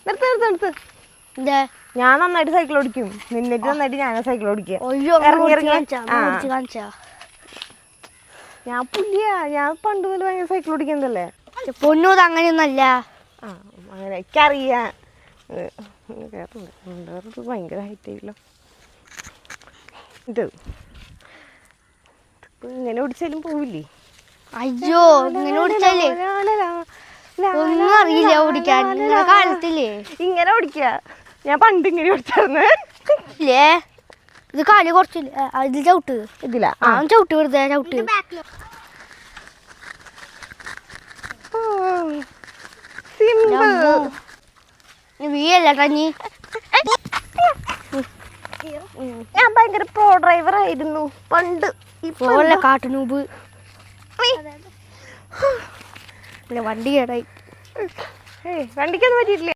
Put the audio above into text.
നിർത്ത് നിർത്ത് നിർത്ത്. ഞാൻ നന്നായിട്ട് സൈക്കിൾ ഓടിക്കും. നിന്നിട്ട് നന്നായിട്ട് ഞാൻ സൈക്കിൾ ഓടിക്കുക. ഞാൻ പുല്ലിയാ. ഞാൻ പണ്ട് മുതൽ ഭയങ്കര സൈക്കിൾ ഓടിക്കുന്നതല്ലേ. പൊന്നൂത് അങ്ങനെയൊന്നല്ല. അങ്ങനെ എനിക്കറിയാം. ഭയങ്കര ഹൈറ്റ് ആയില്ലോ. ഇത് ഇങ്ങനെ ഓടിച്ചാലും പോവില്ലേ? അയ്യോ, ഇങ്ങനെ ഓടിച്ചാലേ ഒന്നും അറിയില്ല ഓടിക്കാൻ. കാലത്തില്ലേ ഇങ്ങനെ ഓടിക്കുക. ഞാൻ പണ്ട് ഇങ്ങനെ ഓടിച്ചായിരുന്നു. ഇല്ലേ, ഇത് കാല് കുറച്ചില്ല. ഇതിൽ ചവിട്ട്. ഇതിലാ ചവിട്ട്, വെറുതെ ചവിട്ട്. വീയല്ലേട്ടാ നീ. ഞാൻ ഭയങ്കര പ്രോ ഡ്രൈവർ ആയിരുന്നു പണ്ട്. ഇപ്പോഴല്ലേ കാട്ടുനൂബ്. വണ്ടി കേടായി. വണ്ടിക്കൊന്നും പറ്റിയിട്ടില്ല.